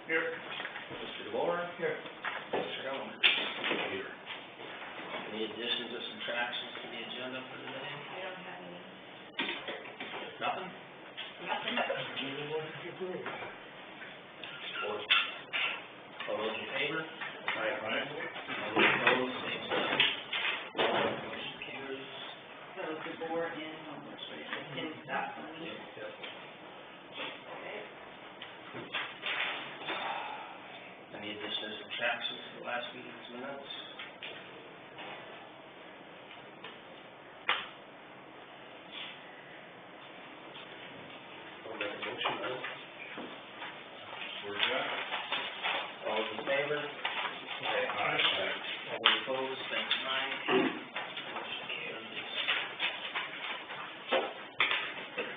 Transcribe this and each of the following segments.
Here. Mr. DeBoer? Here. Mr. Helmer? Here. Any additions or subtractions to the agenda for today? I don't have any. Nothing? Nothing. Support. All those in favor? Aye. All those opposed, same sign. Motion carries. So DeBoer and Homer, so you can stop on me. Yep. Okay. Any additions or subtractions to the last meeting's minutes? I'll make a motion now. Where's that? All those in favor? Aye. All those opposed, same sign. Motion carries.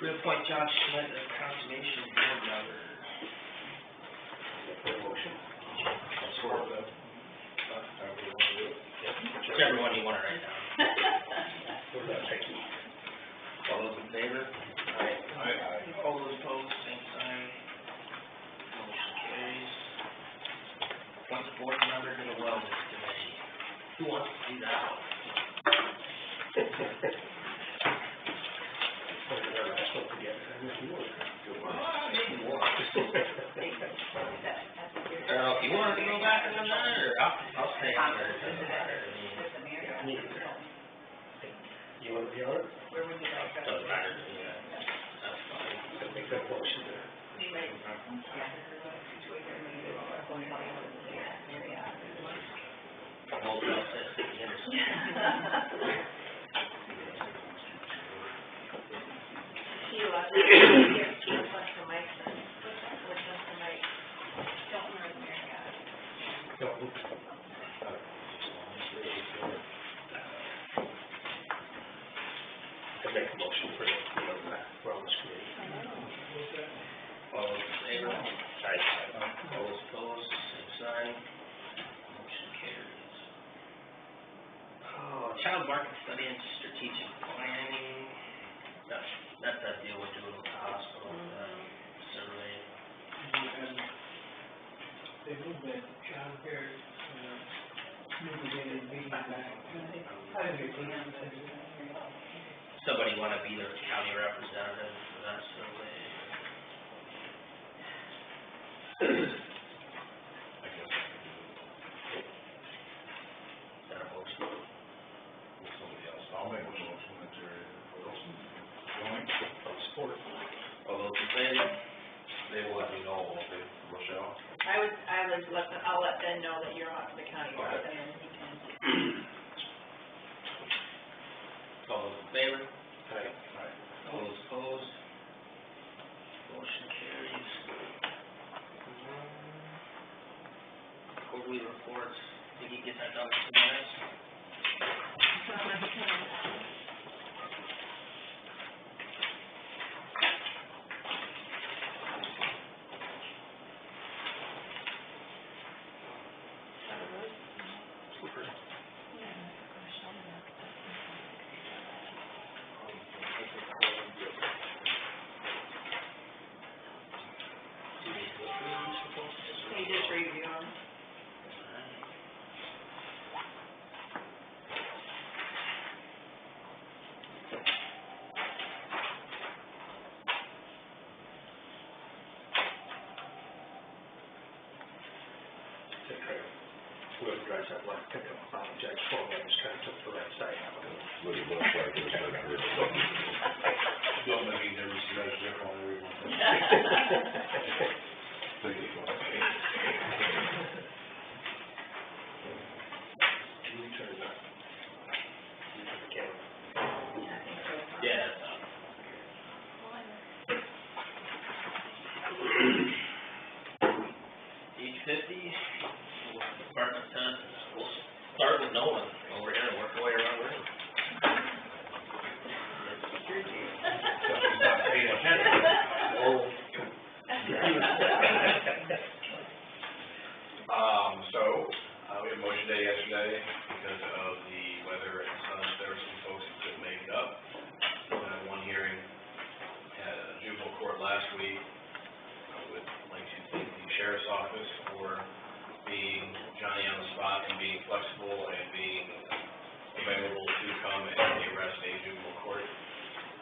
Reappoint John Schmidt as Conservation Board member. Make that motion. Support that. However you want to do it. Whichever one you want to write down. All those in favor? Aye. All those opposed, same sign. Motion carries. Appoint the board member to the wellness committee. Who wants to do that one? If you want to go back on that, or I'll stay on there, it doesn't matter to me. You want to be on it? Where would you like that? Doesn't matter to me, that's fine. I'll make that motion there. Motel 6 at the intersection. Sheila, here's one for Mike. Which one for Mike? Don't remember Mary got it. I make a motion for the wellness committee. All those in favor? Aye. All those opposed, same sign. Motion carries. Oh, child market study and strategic planning. That's that deal we're doing with the hospital, survey. They moved the child care, moved the meeting back. I think Somebody want to be their county representative for that survey? I guess I can do it. Is that a motion? With somebody else. I'll make a motion that Jerry Wilson join. I'll support. All those in favor? They will let me know, won't they, Rochelle? I'll let Ben know that you're on the county board, and then he can. All those in favor? Aye. All those opposed? Motion carries. Quarterly reports, did you get that done in 2 minutes? You just review them. Whoever drives that black pickup, Jack's phone, I just kind of took the right side out. Look at what it's like, it's like a rich one. Don't make me nervous, you guys jump on everyone. Think it's fun. Can you turn that? The camera. Yeah. Yeah, that's on. 8:50, department 10, we'll start with Nolan over here and work our way around the room.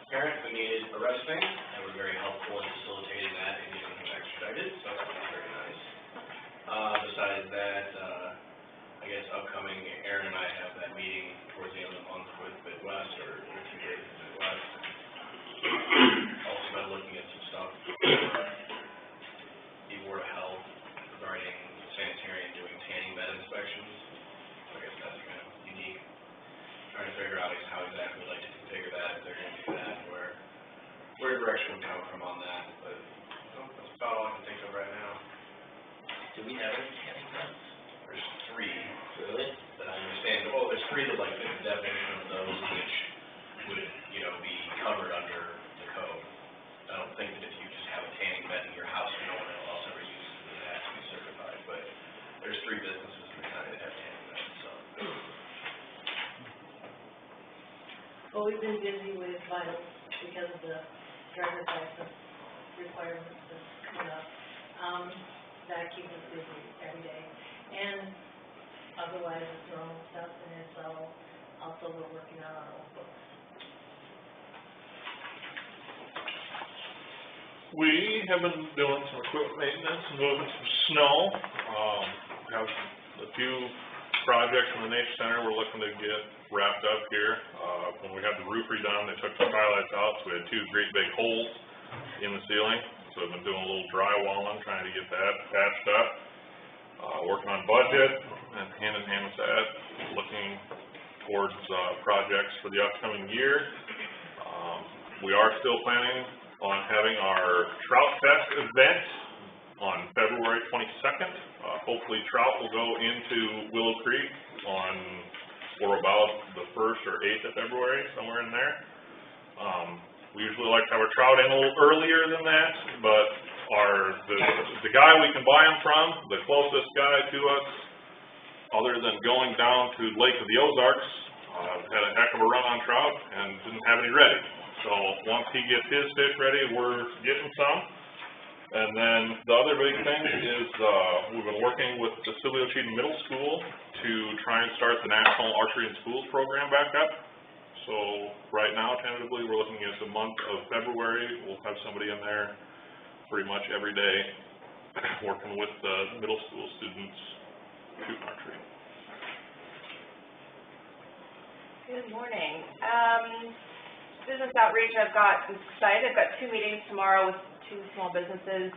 parent who needed arresting, and were very helpful in facilitating that and getting him extradited, so that was very nice. Besides that, I guess upcoming, Aaron and I have that meeting towards the end of the month with Midwest, or 2 days with Midwest. Also been looking at some stuff for the Board of Health regarding sanitarian doing tanning bed inspections. So I guess that's kind of unique. Trying to figure out how exactly we'd like to configure that, if they're going to do that, where direction would come from on that, but that's about all I can think of right now. Do we have any tanning beds? There's 3 Really? that I understand. Well, there's 3 that like the definition of those which would, be covered under the code. I don't think that if you just have a tanning bed in your house and no one else ever uses it, it has to be certified, but there's 3 businesses in the county that have tanning beds, so. Well, we've been busy with vitals because of the driver's license requirements that's coming up. That keeps us busy every day. And otherwise, it's normal stuff, and it's also we're working on our own books. We have been doing some equipment maintenance, moving some snow. Have a few projects in the nature center we're looking to get wrapped up here. When we had the roof redone, they took the skylights out, so we had 2 great big holes in the ceiling. So we've been doing a little drywalling, trying to get that patched up. Working on budget, and hand in hand with that, looking towards projects for the upcoming year. We are still planning on having our Trout Fest event on February 22nd. Hopefully trout will go into Willow Creek on or about the 1st or 8th of February, somewhere in there. We usually like to have our trout in a little earlier than that, but the guy we can buy them from, the closest guy to us, other than going down to Lake of the Ozarks, had a heck of a run on trout and didn't have any ready. So once he gets his fish ready, we're getting some. And then the other big thing is we've been working with the Silvio Cheatham Middle School to try and start the National Archery in Schools program back up. So right now, tentatively, we're looking at the month of February. We'll have somebody in there pretty much every day working with the middle school students shooting archery. Good morning. Business outreach, I'm excited. I've got 2 meetings tomorrow with 2 small businesses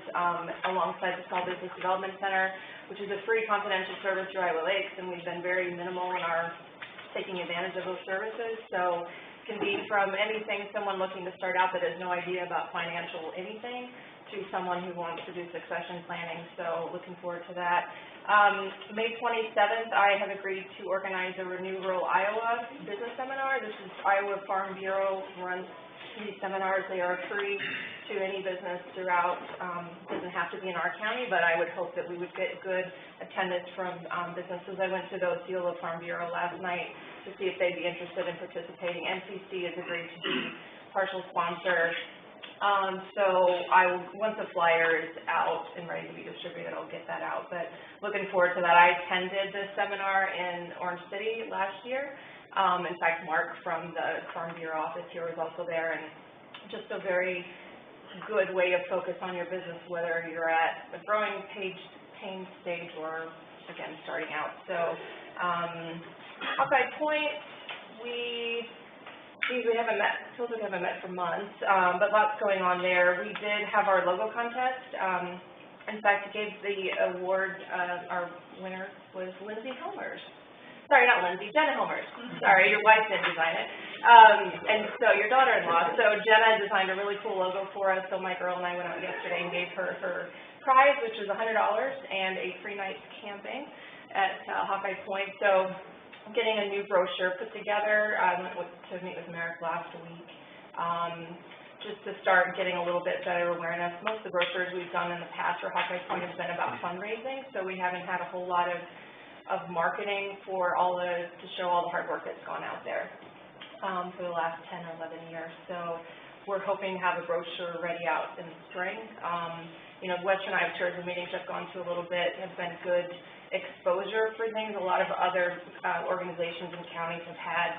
alongside the Small Business Development Center, which is a free confidential service to Iowa Lakes, and we've been very minimal in our taking advantage of those services. So it can be from anything, someone looking to start out that has no idea about financial anything, to someone who wants to do succession planning. So looking forward to that. May 27th, I have agreed to organize a Renew Rural Iowa business seminar. This is Iowa Farm Bureau runs these seminars. They are free to any business throughout. Doesn't have to be in our county, but I would hope that we would get good attendance from businesses. I went to the Osceola Farm Bureau last night to see if they'd be interested in participating. NCC has agreed to be partial sponsor. So once the flyer is out and ready to be distributed, I'll get that out. But looking forward to that. I attended this seminar in Orange City last year. In fact, Mark from the Farm Bureau office here was also there, and just a very good way of focus on your business, whether you're at a growing pain stage or, again, starting out. So, Hawkeye Point, we haven't met for months, but lots going on there. We did have our logo contest. In fact, gave the award, our winner was Lindsay Helmers. Sorry, not Lindsay, Jenna Helmers. Sorry, your wife did design it. And so your daughter-in-law. So Jenna designed a really cool logo for us. So my girl and I went out yesterday and gave her her prize, which was $100 and a free night camping at Hawkeye Point. So getting a new brochure put together. I went to meet with Merrick last week just to start getting a little bit better awareness. Most of the brochures we've done in the past for Hawkeye Point has been about fundraising, so we haven't had a whole lot of marketing for to show all the hard work that's gone out there for the last 10 or 11 years. So we're hoping to have a brochure ready out in the spring. Western Iowa tourism meetings I've gone to a little bit have been good exposure for things. A lot of other organizations and counties have had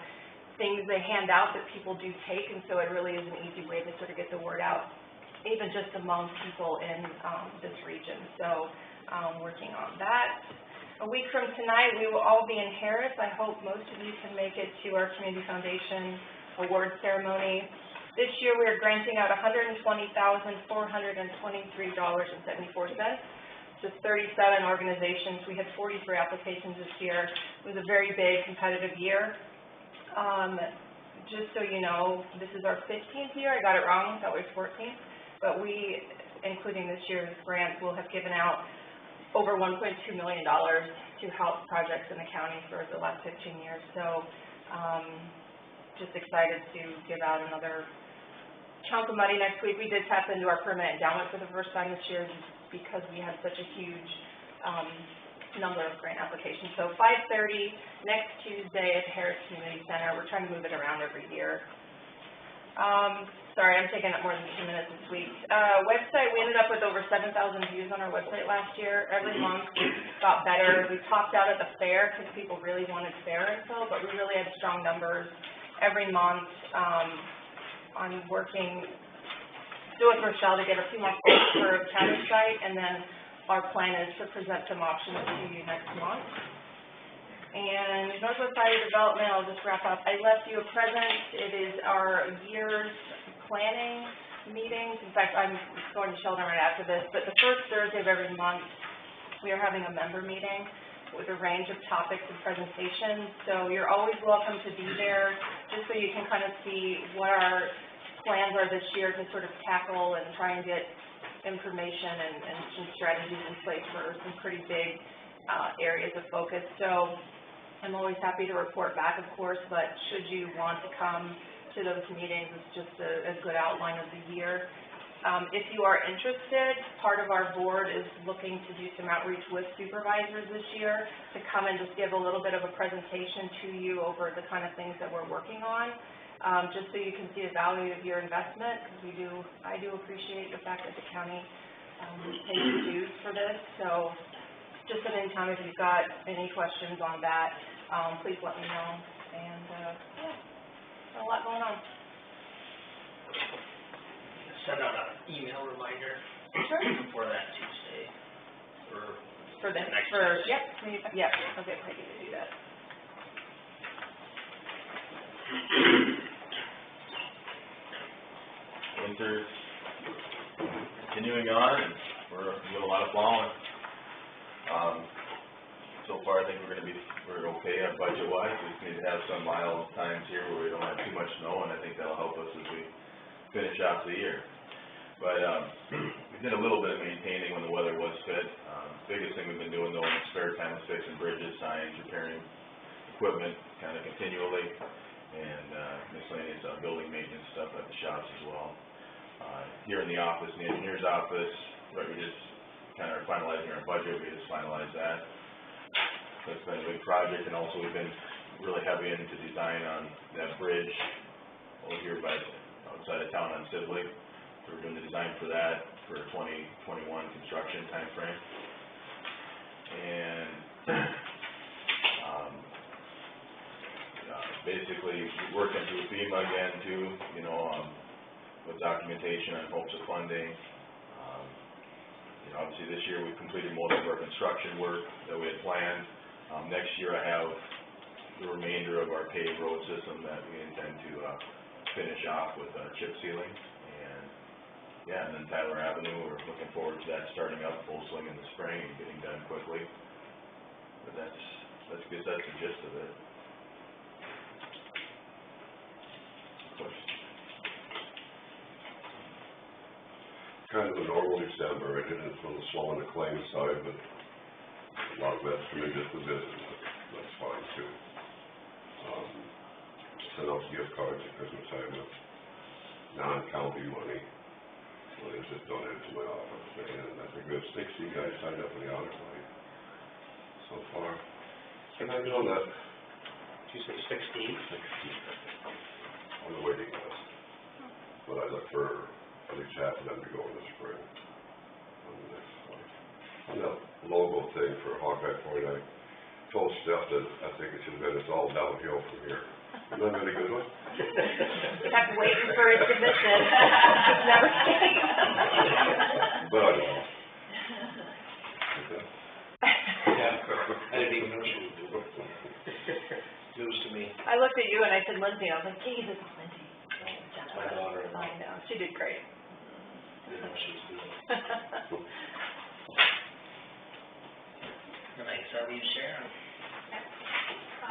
things they hand out that people do take, and so it really is an easy way to sort of get the word out, even just among people in this region. So working on that. A week from tonight, we will all be in Harris. I hope most of you can make it to our Community Foundation award ceremony. This year, we are granting out $120,423.74 to 37 organizations. We had 43 applications this year. It was a very big competitive year. Just so you know, this is our 15th year. I got it wrong, that was 14th. But we, including this year's grant, will have given out over $1.2 million to help projects in the county for the last 15 years. So just excited to give out another chunk of money next week. We did tap into our permanent endowment for the first time this year just because we had such a huge number of grant applications. So 5:30 next Tuesday at the Harris Community Center. We're trying to move it around every year. Sorry, I'm taking up more than 2 minutes this week. Website, we ended up with over 7,000 views on our website last year. Every month got better. We topped out at the fair because people really wanted fair info, but we really had strong numbers every month. I'm working still with Rochelle to get a few more quotes for a county site, and then our plan is to present some options to you next month. And Northwest Iowa Development, I'll just wrap up. I left you a present. It is our year's planning meetings. In fact, I'm going to Sheldon right after this, but the first Thursday of every month, we are having a member meeting with a range of topics and presentations. So you're always welcome to be there, just so you can kind of see what our plans are this year to sort of tackle and try and get information and some strategies in place for some pretty big areas of focus. So I'm always happy to report back, of course, but should you want to come to those meetings, it's just a good outline of the year. If you are interested, part of our board is looking to do some outreach with supervisors this year to come and just give a little bit of a presentation to you over the kind of things that we're working on, just so you can see the value of your investment, because I do appreciate the fact that the county pays dues for this. So just at any time, if you've got any questions on that, please let me know. And yeah, a lot going on. Send out an email reminder for that Tuesday, For the next Tuesday. Tuesday. Yep, okay, I can do that. Winter's continuing on, and we're doing a lot of plowing. So far, I think we're okay on budget-wise. We just need to have some mild times here where we don't have too much snow, and I think that'll help us as we finish off the year. But we did a little bit of maintaining when the weather was good. Biggest thing we've been doing though in spare time is fixing bridges, signs, repairing equipment kind of continually, and miscellaneous building maintenance stuff at the shops as well. Here in the office, in the engineer's office, right, we just kind of are finalizing our budget. We just finalized that. That's been a big project, and also we've been really heavy into design on that bridge over here by outside of town on Sibley. So we're doing the design for that for 2021 construction time frame. And basically working through FEMA again too, you know, with documentation on hopes of funding. You know, obviously this year we've completed most of our construction work that we had planned. Next year I have the remainder of our paved road system that we intend to finish off with chip sealing. And yeah, and then Tyler Avenue, we're looking forward to that starting up full swing in the spring and getting done quickly. But that's the gist of it. Questions? Kind of a normal December. It is a little slow on the claim side, but a lot of that's coming just the business. That's fine too. Sent out gift cards at Christmas time with non-county money. So they just donated to my office. And I think there's 60 guys signed up for the audit line so far. And I'm doing that. Did you say 16? 60 on the waiting list. But I look for at least half of them to go in the spring on the next one. On that logo thing for Hawkeye Point, I told Steph that I think it should have been, it's all downhill from here. You that been a good one? Kept waiting for his submission. Never came. But I know. I didn't even know she would do it. News to me. I looked at you and I said Lindsay, I was like, geez, it's Lindsay. My daughter. I know, she did great. Didn't know she was doing it. Nice, how are you, Sharon?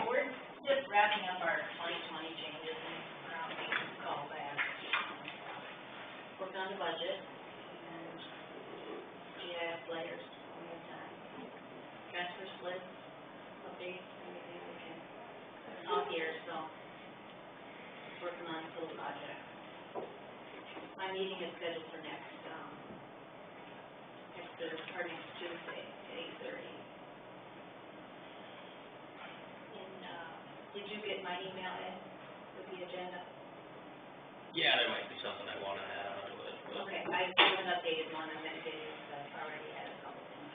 We're just wrapping up our 2020 changes and around call back. Worked on the budget and GIS layers one more time. Transfer splits, updates, everything we can. All here, so working on a full project. My meeting is scheduled for next Tuesday at 8:30. Did you get my email, Ed, with the agenda? Yeah, there might be something I wanna add on to it, but. Okay, I have an updated one, I'm gonna get it, because I've already had a couple things.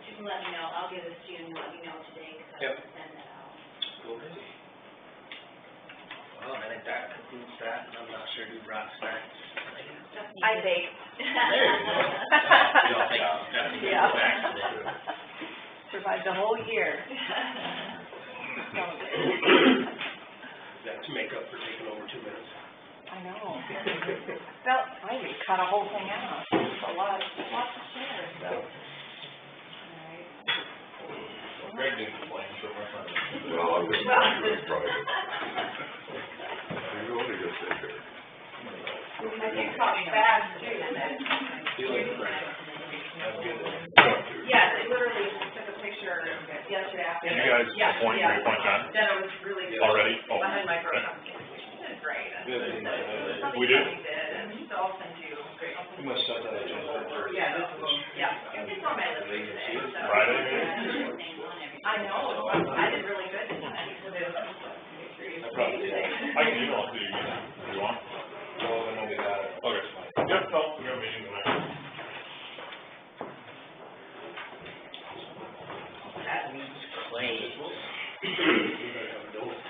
You can let me know, I'll give this to you and let me know today, because I Yep. will send that out. Okay. Well, I think that concludes that, and I'm not sure who brought snacks. I baked. There you go. We all think Stephanie Yeah. got back today. Survived the whole year. That's to make up for taking over 2 minutes. I know. Felt like we cut a whole thing out. It's a lot to share, so. Alright. Greg didn't complain, so much on it. Well, I'm just trying. You want to just sit here. I think it's fast too, then. Feeling great. Have a good day. Yes, I literally took a picture yesterday after. Did you guys appoint John Then it was really. already? Oh. I had my girl come get me. She did great. Good. We did? We did, and so I'll send you, great. I'll send You must have that agenda. Yeah, this is, yeah, it's on my list for today, so. Friday? I know, I did really good tonight, so there's. I probably did. I can email it to you again, if you want. No, I know we got it. Okay. Yep, no, we got a meeting tonight. That means claims. We better have a donut.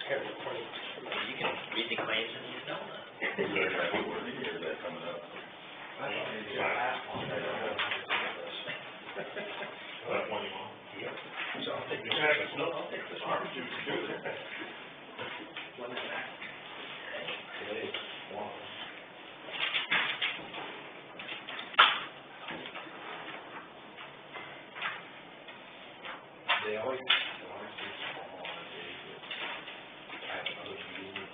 Have a plate. You can read the claims and you know that. Is there a February, or is that coming up? I thought maybe the last one. That one you want? Yep. So I'll take this. No, I'll take this orange juice too. When is that? Today, one. They always do small on the days that I have another meeting.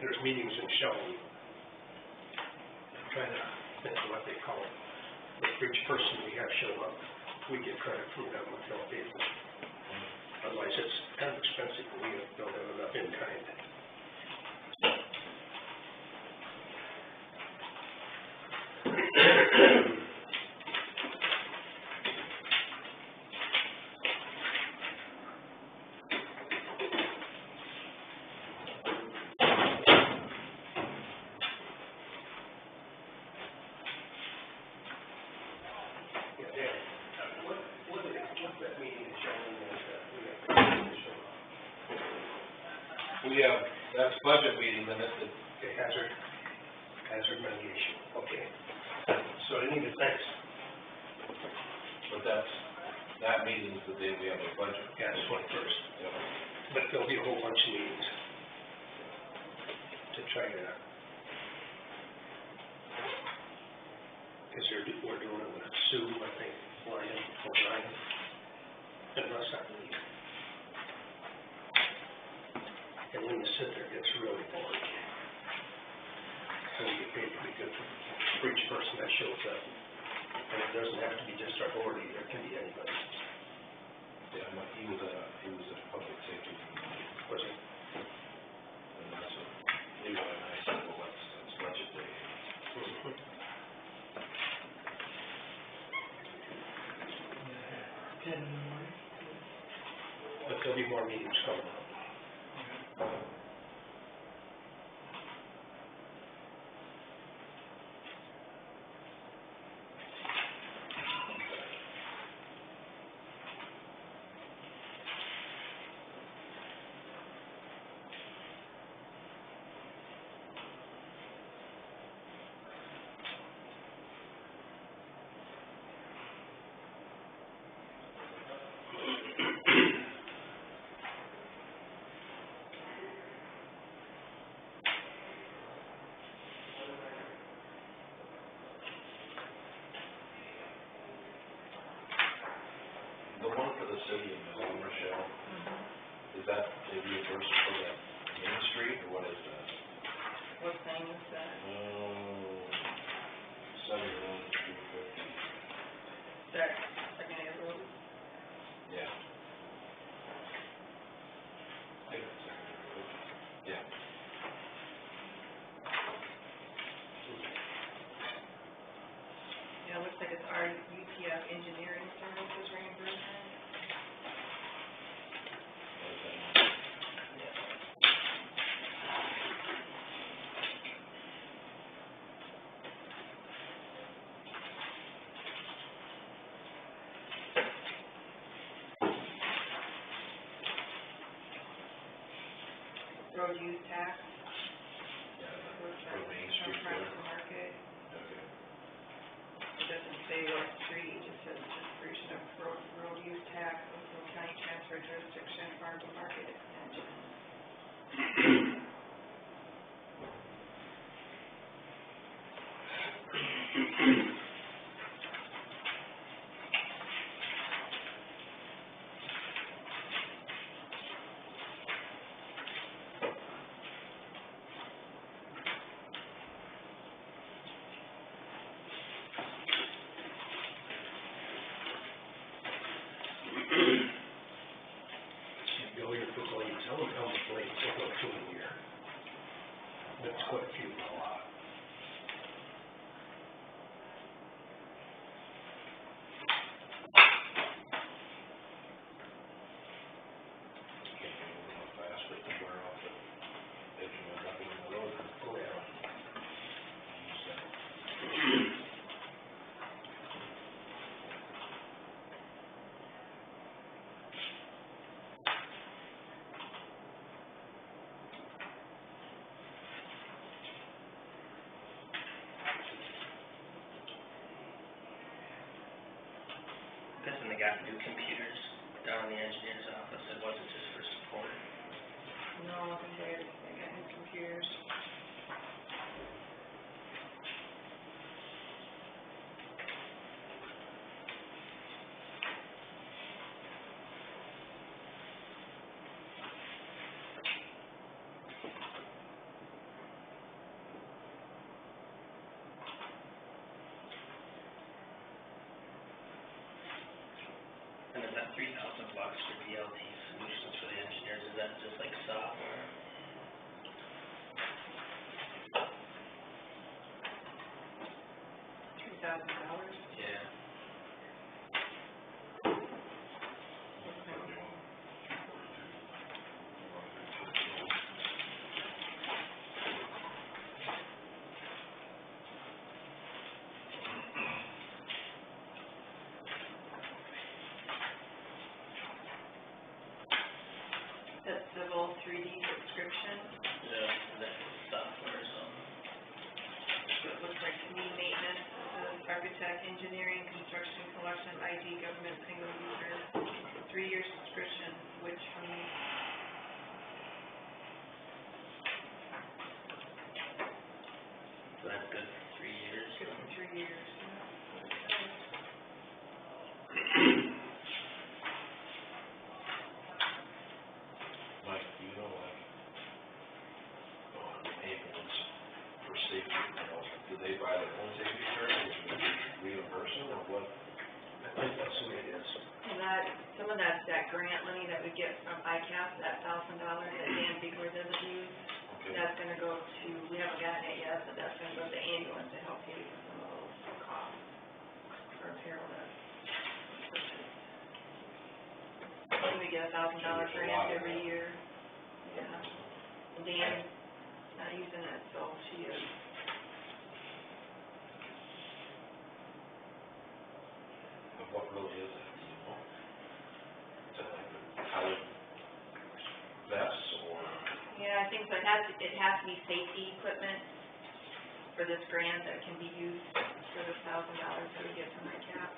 There's meetings in Sheldon. I'm trying to think of what they call it. But for each person we have show up, we get credit from them with no pay. Otherwise, it's kind of expensive, we don't have enough in kind. We have, that's budget meeting, then it's the hazard mitigation, okay. So I need to fix. But that meeting's the day we have a budget. Yeah, it's 21st. Yep. But there'll be a whole bunch of meetings to try to, because we're doing it with Sue, I think, Ryan, and Russ, I believe. And when you sit there, it gets really boring. So you get paid pretty good for each person that shows up. And it doesn't have to be just our board either, it can be anybody. Yeah, he was a public safety. Was it? there'll be more meetings coming up. The one for the city of Missoula, Michelle, is that a reimbursement for that Main Street, or what is that? What thing is that? 71,350. That, second air road? Yeah. I think it's yeah. Yeah, it looks like it's our UTF engineering services reimbursement. What is that? Road use tax. Yeah, Road for Main Street From there. the market. Okay. It doesn't say what street, it just says distribution of road use tax, Oakville County transfer jurisdiction, farm to market extension. Bill, your blades, how many blades will go through a year? That's quite a few, a lot. Fast, but can wear off the edge of nothing in the road. Oh, yeah. Guessing they got new computers down in the engineer's office, it wasn't just for support. No, I think they got new computers. And is that $3,000 for DLT solutions for the engineers, is that just like software? $3,000? Yeah. That civil 3D subscription, Yeah, that's software or something. so it looks like to me maintenance, architect, engineering, construction, collection, IT, government, single user, 3-year subscription, which one? So that's good for 3 years. Good for 3 years. Mike, do you know, like, ambulance for safety, do they buy their own safety insurance, or do they reimburse them, or what? I think that's the way it is. And that, some of that grant money that we get from ICAP, that $1,000 that Dan Bigler doesn't use, Okay. that's gonna go to, we haven't gotten it yet, but that's gonna go to the ambulance to help pay for some of those costs for apparel that purchased. When we get $1,000 grant every year. Yeah. Dan's not using it, so she is. But what road is it, do you know? Is it like the colored vests or? Yeah, I think so. It has to be safety equipment for this grant that can be used for the $1,000 that we get from RCAP.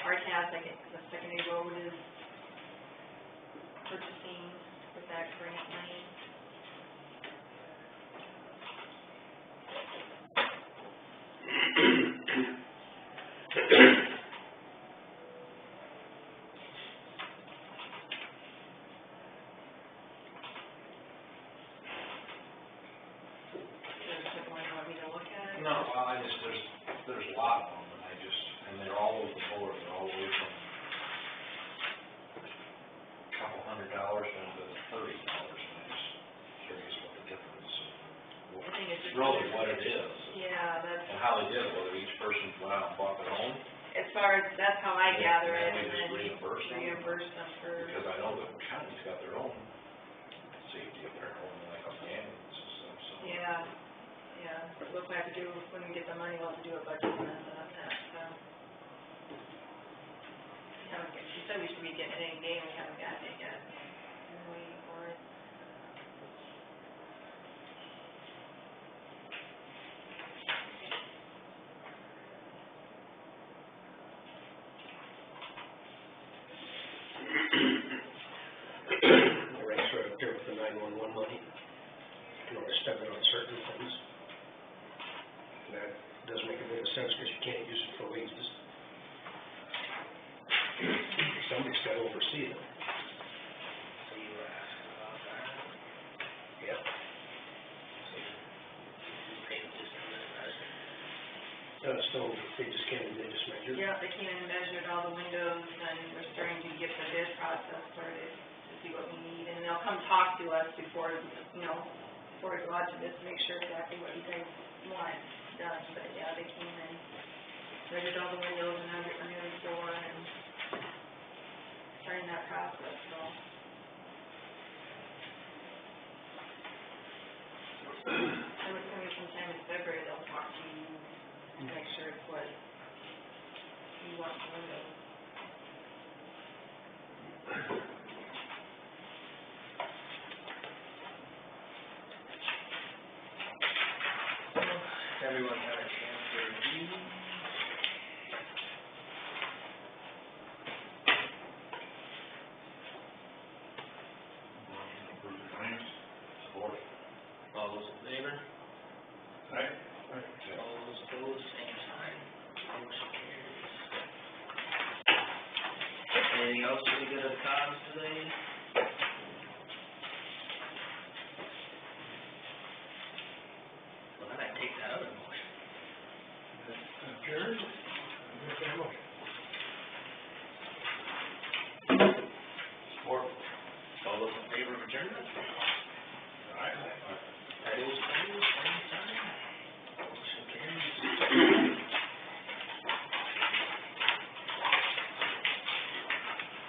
RCAP, I guess, the secondary road is purchasing with that grant money. Is there something you want me to look at? No, well, there's a lot of them, and they're all over the board, they're all the way from $200 down to $30, and I'm just curious what the difference, I think it's just. really what it is, Yeah, that's, and how they did it, whether each person went out and bought their own, as far as, that's how I gather it, and and then then we just reimburse them. them for. Because I know the county's got their own safety of their own, like on the ambulance and stuff, so. Yeah, yeah, so we'll have to do, when we get the money, we'll have to do a budget amendment on that, so. She said we should be getting it any day, and we haven't gotten it yet. I'm waiting for it. The rates right up there with the 911 money. You can only spend it on certain things. And that does make a bit of sense because you can't use it for wages. Somebody's got to oversee it. So you were asking about that? Yep. So you paid just a minute, So they just came and they just measured. Yeah, they came in and measured all the windows, and we're starting to get the bid process started to see what we need, and they'll come talk to us before, before we go out to this, to make sure exactly what you guys want done, but yeah, they came in, measured all the windows and under the door, and starting that process, so. I would come sometime in February, they'll talk to you, to make sure it's what you want the windows. Everyone had a chance to review. Approve the claims. Support. All those in favor? Aye. All those opposed, same sign. Motion carries. Anything else for the good of the cause today? Well, then I take that other motion. Adjourned? Make that motion. Support. All those in favor of adjournment?